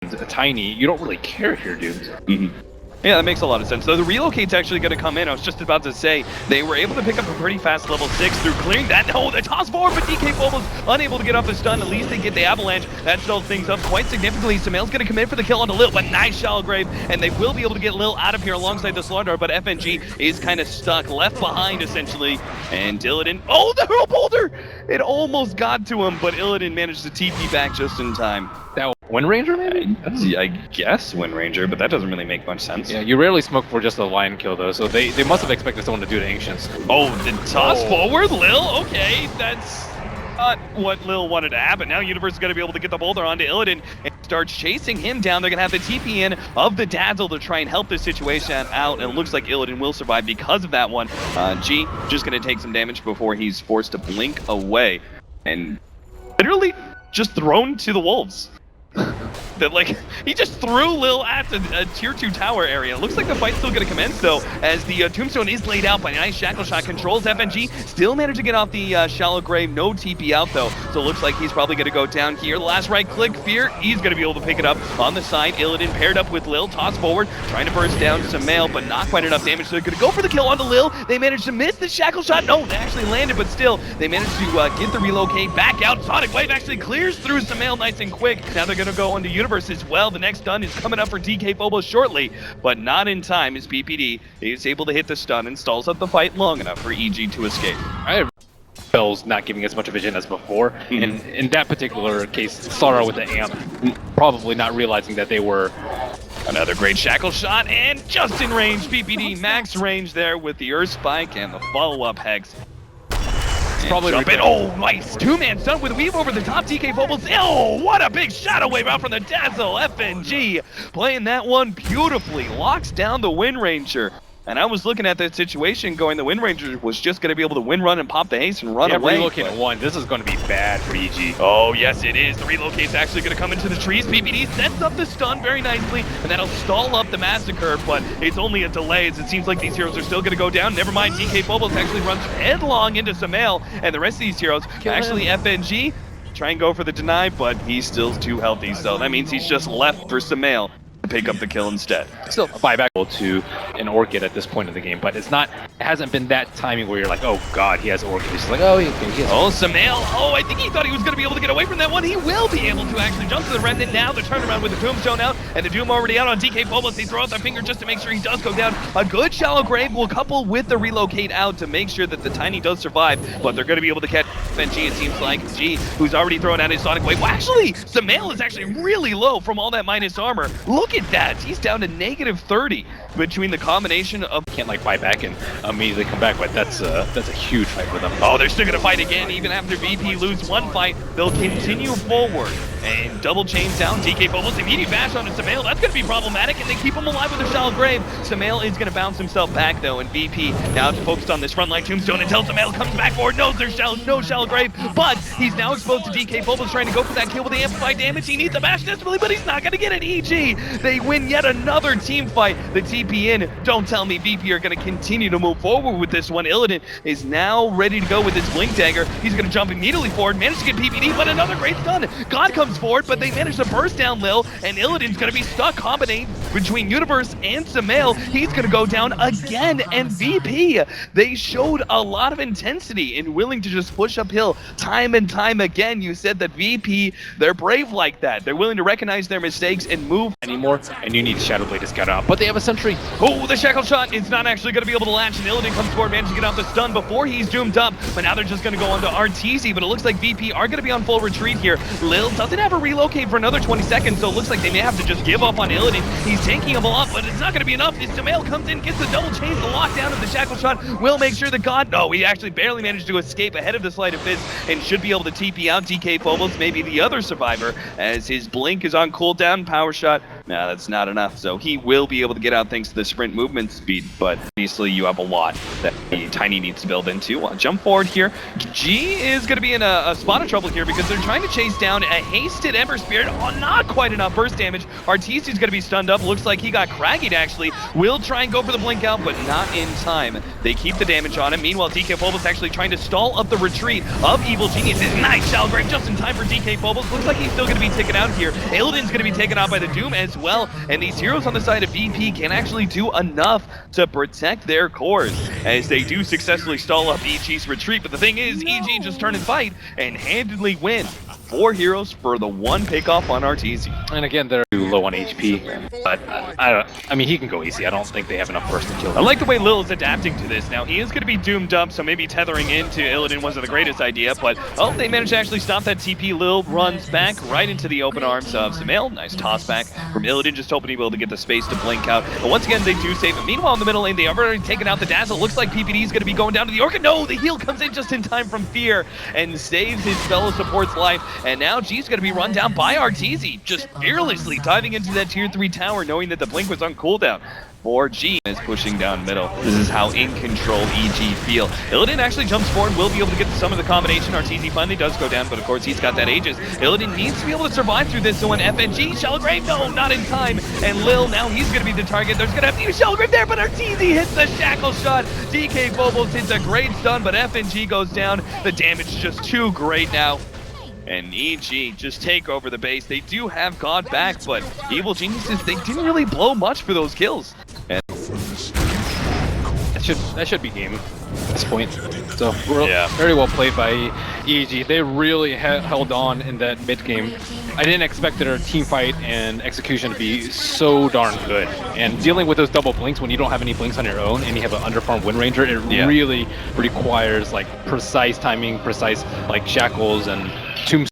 tiny, you don't really care if you're doomed. Yeah, that makes a lot of sense. So the relocate's actually going to come in. I was just about to say, they were able to pick up a pretty fast level 6 through clearing that. No, the toss forward, but DK Phobos unable to get off the stun. At least they get the avalanche. That stalls things up quite significantly. Samael's going to commit for the kill onto Lil, but nice Shallow Grave, and they will be able to get Lil out of here alongside the Slaughter, but FNG is kind of stuck, left behind essentially. And Illidan, oh, the hurl boulder! It almost got to him, but Illidan managed to TP back just in time. That Wind Ranger, maybe? I guess Wind Ranger, but that doesn't really make much sense. Yeah, you rarely smoke for just a lion kill, though, so they must have expected someone to do the Ancients. Oh, the toss forward, Lil? Okay, that's not what Lil wanted to happen. Now Universe is going to be able to get the boulder onto Illidan and starts chasing him down. They're going to have the TP in of the Dazzle to try and help this situation out, and it looks like Illidan will survive because of that one. G just going to take some damage before he's forced to blink away, and literally just thrown to the wolves. That, like, he just threw Lil at the tier 2 tower area. Looks like the fight's still going to commence, though, as the tombstone is laid out by a nice shackle shot. Controls FNG, still managed to get off the shallow grave. No TP out, though, so it looks like he's probably going to go down here. The last right click, Fear, he's going to be able to pick it up on the side. Illidan paired up with Lil, toss forward, trying to burst down Samael, but not quite enough damage, so they're going to go for the kill onto Lil. They managed to miss the shackle shot. No, they actually landed, but still, they managed to get the relocate back out. Sonic Wave actually clears through Samael nice and quick. Now they're going to go onto Universe as well. The next stun is coming up for DK Phobos shortly, but not in time as BPD is able to hit the stun and stalls up the fight long enough for EG to escape. I have Spells not giving as much vision as before, and in that particular case, Sara with the amp, probably not realizing that they were... Another great shackle shot, and just in range, BPD max range there with the Earth Spike and the follow-up Hex. Probably oh, nice. Two-man stun with Weave over the top. DK Phobos. Oh, what a big shadow wave out from the Dazzle. FNG playing that one beautifully. Locks down the Wind Ranger. And I was looking at that situation going, the Wind Ranger was just going to be able to win run and pop the haste and run away. Relocate at 1. This is going to be bad for EG. Oh, yes, it is. The relocate's actually going to come into the trees. BPD sets up the stun very nicely, and that'll stall up the massacre, but it's only a delay as it seems like these heroes are still going to go down. Never mind, DK Phobos actually runs headlong into Samael, and the rest of these heroes, actually FNG, try and go for the deny, but he's still too healthy, so that means he's just left for Samael to pick up the kill instead. Still a buyback to an Orchid at this point of the game, but it hasn't been that timing where you're like, oh god, he has Orchid. He's like, oh, he has Oh, Samael, oh, I think he thought he was going to be able to get away from that one. He will be able to actually jump to the Remnant now. The turnaround with the Tombstone out, and the Doom already out on DK Phobos. They throw out their finger just to make sure he does go down. A good shallow grave will couple with the relocate out to make sure that the Tiny does survive, but they're going to be able to catch FNG, it seems like. G, who's already thrown out his Sonic Wave. Well, actually, Samael is actually really low from all that minus armor. Look at that. He's down to -30 between the combination of... Can't like buy back and immediately come back, but that's a huge fight for them. Oh, they're still gonna fight again. Even after VP lose one fight, they'll continue forward and double chains down. DK Phobos immediate bash onto Samael. That's gonna be problematic, and they keep him alive with a shallow grave. Samael is gonna bounce himself back though, and VP now focused on this frontline tombstone until Samael comes back forward. Knows there's no shallow grave, but he's now exposed to DK Phobos trying to go for that kill with the amplified damage. He needs a bash desperately, but he's not gonna get it. EG, they win yet another team fight. The TP in. Don't tell me VP are gonna continue to move forward with this one. Illidan is now ready to go with his Blink Dagger. He's gonna jump immediately forward, manage to get PPD, but another great stun. God comes forward, but they manage to burst down Lil, and Illidan's gonna be stuck combinating between Universe and Samael. He's gonna go down again, and VP, they showed a lot of intensity and willing to just push uphill time and time again. You said that VP, they're brave like that. They're willing to recognize their mistakes and move anymore, and you need Shadowblade to scout out. But they have a sentry. Oh, the shackle shot is not actually going to be able to latch, and Illidan comes forward, managing to get off the stun before he's doomed up, but now they're just going to go on to RTZ, but it looks like VP are going to be on full retreat here. Lil doesn't have a relocate for another 20 seconds, so it looks like they may have to just give up on Illidan. He's tanking him a lot, but it's not going to be enough. As Samael comes in, gets the double chains, the lockdown of the shackle shot will make sure that God, no, he actually barely managed to escape ahead of the Sleight of Fist and should be able to TP out DK Phobos, maybe the other survivor, as his blink is on cooldown. Power shot Nah, that's not enough. So he will be able to get out thanks to the sprint movement speed, but obviously you have a lot that Tiny needs to build into. Jump forward here. G is going to be in a spot of trouble here because they're trying to chase down a hasted Ember Spirit. Oh, not quite enough burst damage. Arteezy's going to be stunned up. Looks like he got craggied, actually. Will try and go for the blink out, but not in time. They keep the damage on him. Meanwhile, DK Phobos actually trying to stall up the retreat of Evil Genius. Nice Shallow Grave just in time for DK Phobos. Looks like he's still going to be taken out here. Illidan's going to be taken out by the Doom as well, and these heroes on the side of VP can actually do enough to protect their cores as they do successfully stall up EG's retreat. But the thing is, EG just turn and fight and handedly win. 4 heroes for the 1 pickoff on Arteezy. And again, they're low on HP, but I mean, he can go easy. I don't think they have enough burst to kill him. I like the way Lil is adapting to this. Now, he is going to be doomed up, so maybe tethering into Illidan wasn't the greatest idea, but, oh, they managed to actually stop that TP. Lil runs back right into the open arms of Sumail. Nice toss back from Illidan, just hoping he will be able to get the space to blink out. But once again, they do save him. Meanwhile, in the middle lane, they have already taken out the Dazzle. Looks like PPD is going to be going down to the Orchid. No, the heal comes in just in time from Fear and saves his fellow support's life. And now G's going to be run down by Arteezy, just fearlessly diving into that tier 3 tower, knowing that the blink was on cooldown. 4G is pushing down middle. This is how in control EG feel. Illidan actually jumps forward, will be able to get some of the combination. Arteezy finally does go down, but of course he's got that Aegis. Illidan needs to be able to survive through this, so when FNG, Shallow Grave, no, not in time. And Lil, now he's going to be the target. There's going to be a Shallow Grave there, but Arteezy hits the shackle shot. DK Phobos hits a great stun, but FNG goes down. The damage is just too great now. And EG just take over the base. They do have God back, but Evil Geniuses, they didn't really blow much for those kills. And that should be game at this point. So very well played by EG. They really held on in that mid game. I didn't expect their team fight and execution to be so darn good. And dealing with those double blinks when you don't have any blinks on your own and you have an underfarmed Wind Ranger, it really requires like precise timing, precise like shackles and tombstones.